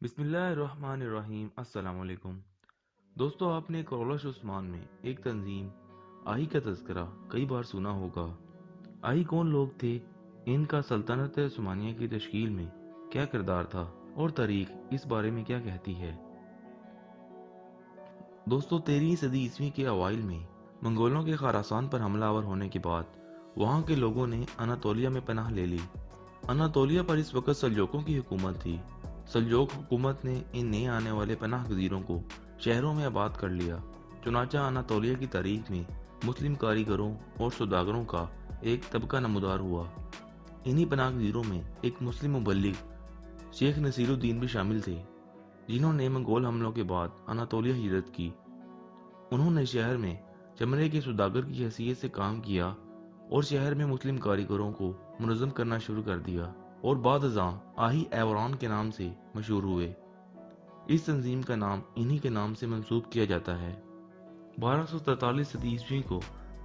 بسم اللہ الرحمن الرحیم۔ السلام علیکم دوستو، آپ نے کرولش عثمان میں ایک تنظیم آہی کا تذکرہ کئی بار سنا ہوگا۔ آہی کون لوگ تھے، ان کا سلطنت عثمانیہ کی تشکیل میں کیا کردار تھا، اور تاریخ اس بارے میں کیا کہتی ہے؟ دوستو، 13ویں صدی عیسوی کے اوائل میں منگولوں کے خراسان پر حملہ آور ہونے کے بعد وہاں کے لوگوں نے اناطولیہ میں پناہ لے لی۔ اناطولیہ پر اس وقت سلجوقوں کی حکومت تھی۔ سلجوق حکومت نے ان نئے آنے والے پناہ گزینوں کو شہروں میں آباد کر لیا۔ چنانچہ اناطولیہ کی تاریخ میں مسلم کاریگروں اور سوداگروں کا ایک طبقہ نمودار ہوا۔ انہی پناہ گزینوں میں ایک مسلم مبلغ شیخ نصیر الدین بھی شامل تھے، جنہوں نے منگول حملوں کے بعد اناطولیہ ہجرت کی۔ انہوں نے شہر میں چمڑے کے سوداگر کی حیثیت سے کام کیا اور شہر میں مسلم کاریگروں کو منظم کرنا شروع کر دیا، اور بعد ازاں آہی ایوران کے نام سے مشہور ہوئے۔ اس تنظیم کا نام انہی کے نام سے منسوب کیا جاتا ہے۔ 1243 صدی عیسوی کو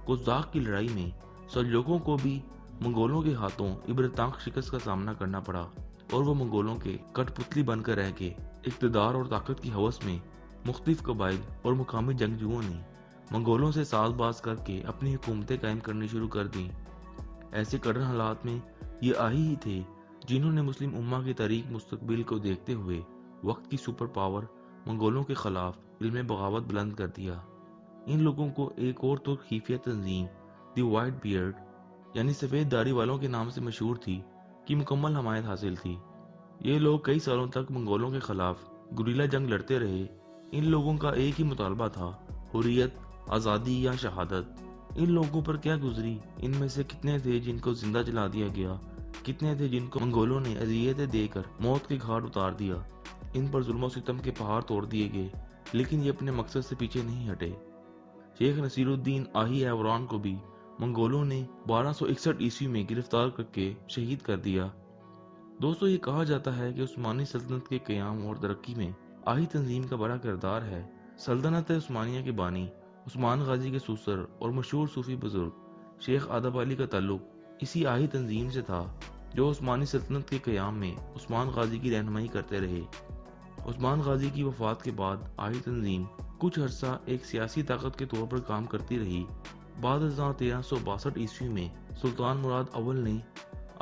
قزاق کی لڑائی میں سلجوقوں کو بھی منگولوں کے ہاتھوں عبرتناک شکست کا سامنا کرنا پڑا، اور وہ منگولوں کے کٹ پتلی بن کر رہ گئے۔ اقتدار اور طاقت کی ہوس میں مختلف قبائل اور مقامی جنگجوؤں نے منگولوں سے ساز باز کر کے اپنی حکومتیں قائم کرنی شروع کر دیں۔ ایسے کڑر حالات میں یہ آہی ہی تھے جنہوں نے مسلم امہ کی تاریخ مستقبل کو دیکھتے ہوئے وقت کی سپر پاور منگولوں کے خلاف علم بغاوت بلند کر دیا۔ ان لوگوں کو ایک اور ترک خفیہ تنظیم دی وائٹ بیئرڈ یعنی سفید داڑھی والوں کے نام سے مشہور تھی کی مکمل حمایت حاصل تھی۔ یہ لوگ کئی سالوں تک منگولوں کے خلاف گریلا جنگ لڑتے رہے۔ ان لوگوں کا ایک ہی مطالبہ تھا، حریت، آزادی یا شہادت۔ ان لوگوں پر کیا گزری، ان میں سے کتنے تھے جن کو زندہ جلا دیا گیا، کتنے تھے جن کو منگولوں نے اذیتیں دے کر موت کے گھاٹ اتار دیا۔ ان پر ظلم و ستم کے پہاڑ توڑ دیے گئے، لیکن یہ اپنے مقصد سے پیچھے نہیں ہٹے۔ شیخ نصیر الدین آہی ایوران کو بھی منگولوں نے 1261 عیسوی میں گرفتار کر کے شہید کر دیا۔ دوستو، یہ کہا جاتا ہے کہ عثمانی سلطنت کے قیام اور ترقی میں آہی تنظیم کا بڑا کردار ہے۔ سلطنت عثمانیہ کے بانی عثمان غازی کے سسر اور مشہور صوفی بزرگ شیخ ادب علی کا تعلق اسی آہی تنظیم سے تھا، جو عثمانی سلطنت کے قیام میں عثمان غازی کی رہنمائی کرتے رہے۔ عثمان غازی کی وفات کے بعد آہی تنظیم کچھ عرصہ ایک سیاسی طاقت کے طور پر کام کرتی رہی۔ بعد ازاں 1362 عیسوی میں سلطان مراد اول نے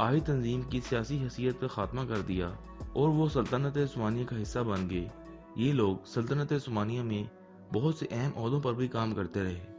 آہی تنظیم کی سیاسی حیثیت کا خاتمہ کر دیا اور وہ سلطنت عثمانیہ کا حصہ بن گئے۔ یہ لوگ سلطنت عثمانیہ میں بہت سے اہم عہدوں پر بھی کام کرتے رہے۔